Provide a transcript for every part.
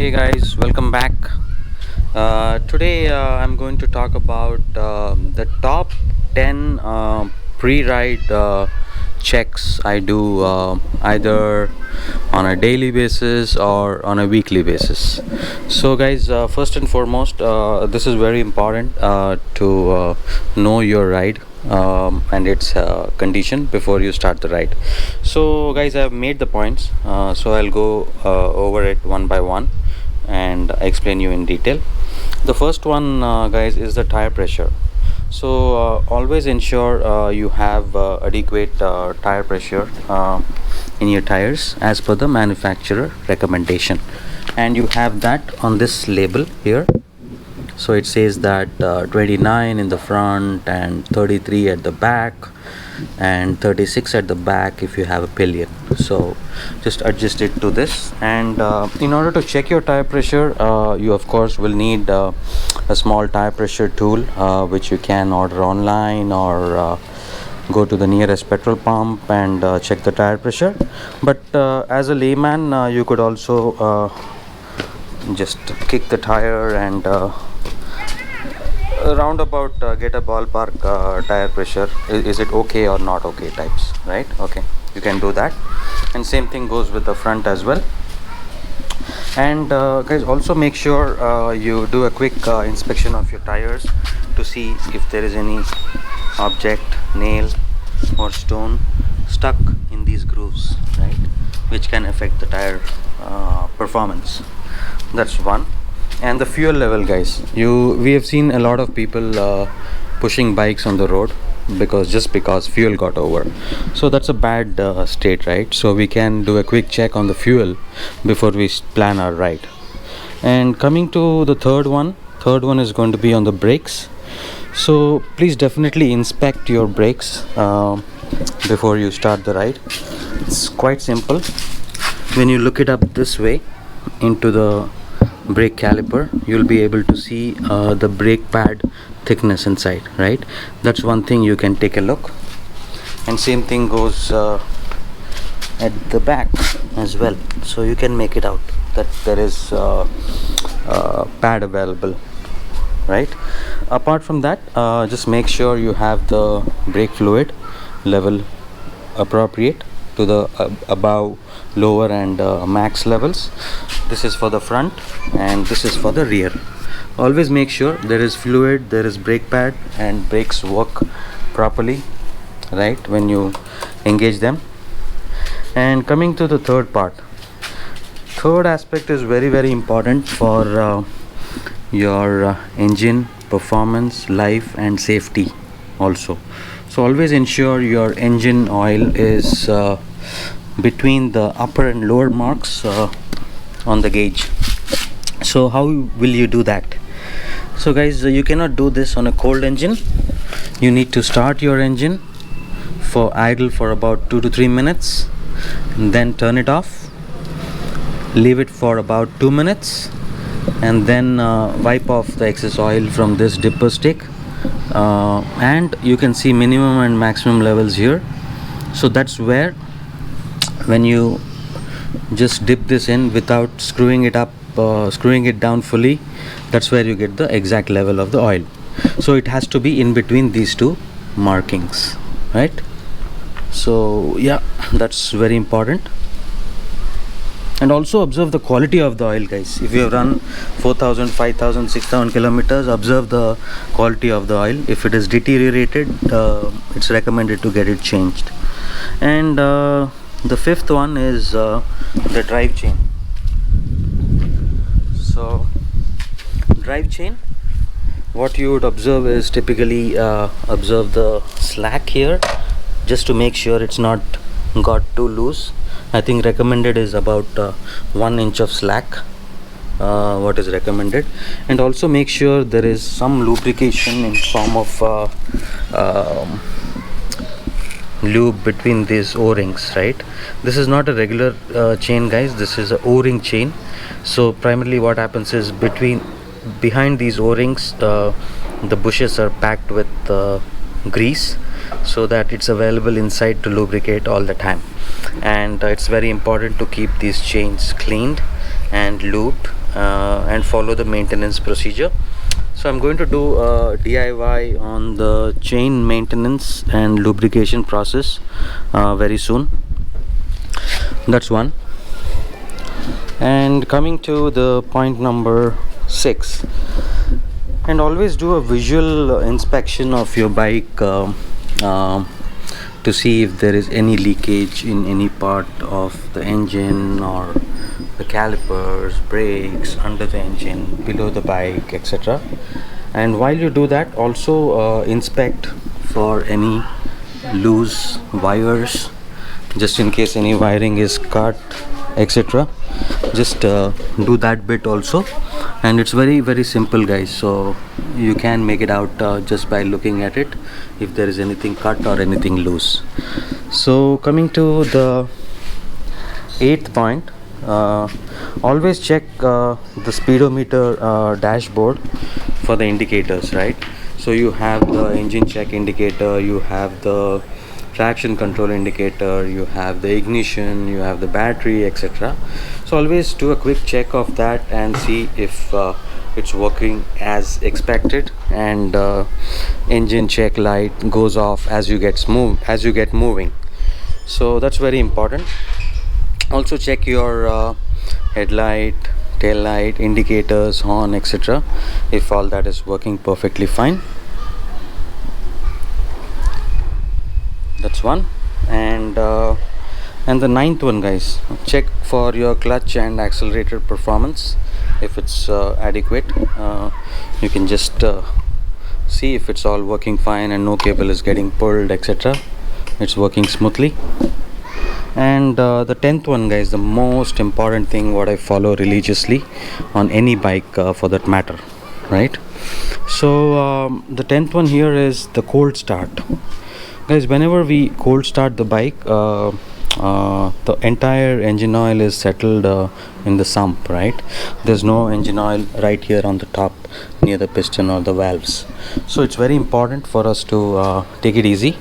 Hey guys, welcome back. Today I'm going to talk about the top 10 pre-ride checks I do either on a daily basis or on a weekly basis. So guys, first and foremost, this is very important to know your ride and its condition before you start the ride. So guys, I have made the points, so I'll go over it one by one and explain you in detail. The first one, guys, is the tire pressure. So always ensure you have adequate tire pressure in your tires as per the manufacturer recommendation, and you have that on this label here. So it says that 29 in the front and 33 at the back and 36 at the back if you have a pillion. So just adjust it to this, and in order to check your tire pressure, you of course will need a small tire pressure tool, which you can order online or go to the nearest petrol pump and check the tire pressure. But as a layman, you could also just kick the tire and roundabout get a ballpark tire pressure. Is it okay or not okay types, right? Okay, you can do that, and same thing goes with the front as well. And guys, also make sure you do a quick inspection of your tires to see if there is any object, nail or stone stuck in these grooves, right, which can affect the tire performance. That's one. And the fuel level, guys, we have seen a lot of people pushing bikes on the road because fuel got over. So that's a bad state, right? So we can do a quick check on the fuel before we plan our ride. And coming to the third one is going to be on the brakes. So please definitely inspect your brakes before you start the ride. It's quite simple. When you look it up this way into the brake caliper, you'll be able to see the brake pad thickness inside, right? That's one thing you can take a look. And same thing goes at the back as well, so you can make it out that there is pad available, right? Apart from that, just make sure you have the brake fluid level appropriate to the above, lower and max levels. This is for the front and this is for the rear. Always make sure there is fluid, there is brake pad, and brakes work properly, right, when you engage them. And coming to the third aspect is very important for your engine performance, life and safety also. So always ensure your engine oil is between the upper and lower marks on the gauge. So how will you do that? So guys, you cannot do this on a cold engine. You need to start your engine for idle for about 2 to 3 minutes, and then turn it off, leave it for about 2 minutes, and then wipe off the excess oil from this dipper stick, and you can see minimum and maximum levels here. So that's where, when you just dip this in without screwing it down fully, that's where you get the exact level of the oil. So it has to be in between these two markings, right? So yeah, that's very important. And also observe the quality of the oil, guys. If you have run 4,000, 5,000, 6,000 kilometers, observe the quality of the oil. If it is deteriorated, it's recommended to get it changed. And the fifth one is the drive chain. So drive chain, what you would observe is typically observe the slack here, just to make sure it's not got too loose. I think recommended is about 1 inch of slack, what is recommended. And also make sure there is some lubrication in form of lube between these o-rings, right? This is not a regular chain, guys. This is a o-ring chain. So primarily what happens is behind these o-rings, the bushes are packed with grease, so that it's available inside to lubricate all the time. And it's very important to keep these chains cleaned and lubed and follow the maintenance procedure. So I'm going to do a DIY on the chain maintenance and lubrication process very soon. That's one. And coming to the point number 6, and always do a visual inspection of your bike to see if there is any leakage in any part of the engine or the calipers, brakes, under the engine, below the bike, etc. And while you do that, also inspect for any loose wires, just in case any wiring is cut, etc. Just do that bit also, and it's very very simple, guys. So you can make it out just by looking at it if there is anything cut or anything loose. So coming to the 8th point, always check the speedometer dashboard for the indicators, right? So you have the engine check indicator, you have the traction control indicator, you have the ignition, you have the battery, etc. So always do a quick check of that and see if it's working as expected, and engine check light goes off as you get moving. So that's very important. Also check your headlight, tail light, indicators, horn, etc. if all that is working perfectly fine. That's one. And the 9th one, guys, check for your clutch and accelerator performance. If it's adequate, you can just see if it's all working fine and no cable is getting pulled, etc. It's working smoothly. And the 10th one, guys, the most important thing what I follow religiously on any bike for that matter, right? So the 10th one here is the cold start. Guys, whenever we cold start the bike, the entire engine oil is settled in the sump, right? There's no engine oil right here on the top near the piston or the valves. So it's very important for us to take it easy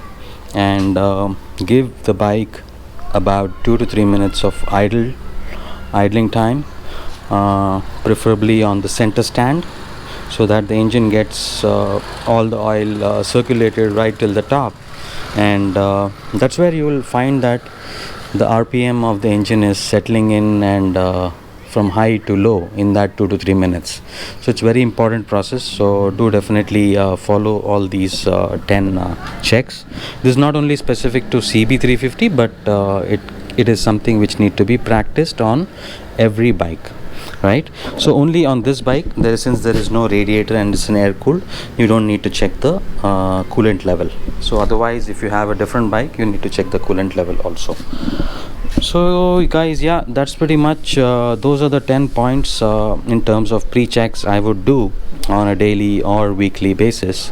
and give the bike about 2 to 3 minutes of idling time, preferably on the center stand, so that the engine gets all the oil circulated right till the top. And that's where you will find that the RPM of the engine is settling in, and from high to low in that 2 to 3 minutes. So it's very important process. So do definitely follow all these 10 checks. This is not only specific to CB350, but it is something which need to be practiced on every bike, right? So only on this bike, since there is no radiator and it's an air cooled, you don't need to check the coolant level. So otherwise, if you have a different bike, you need to check the coolant level also. So guys, yeah, that's pretty much those are the 10 points in terms of pre-checks I would do on a daily or weekly basis.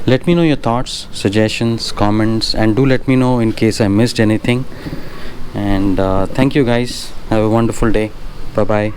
Let me know your thoughts, suggestions, comments, and do let me know in case I missed anything. And thank you, guys. Have a wonderful day. Bye bye.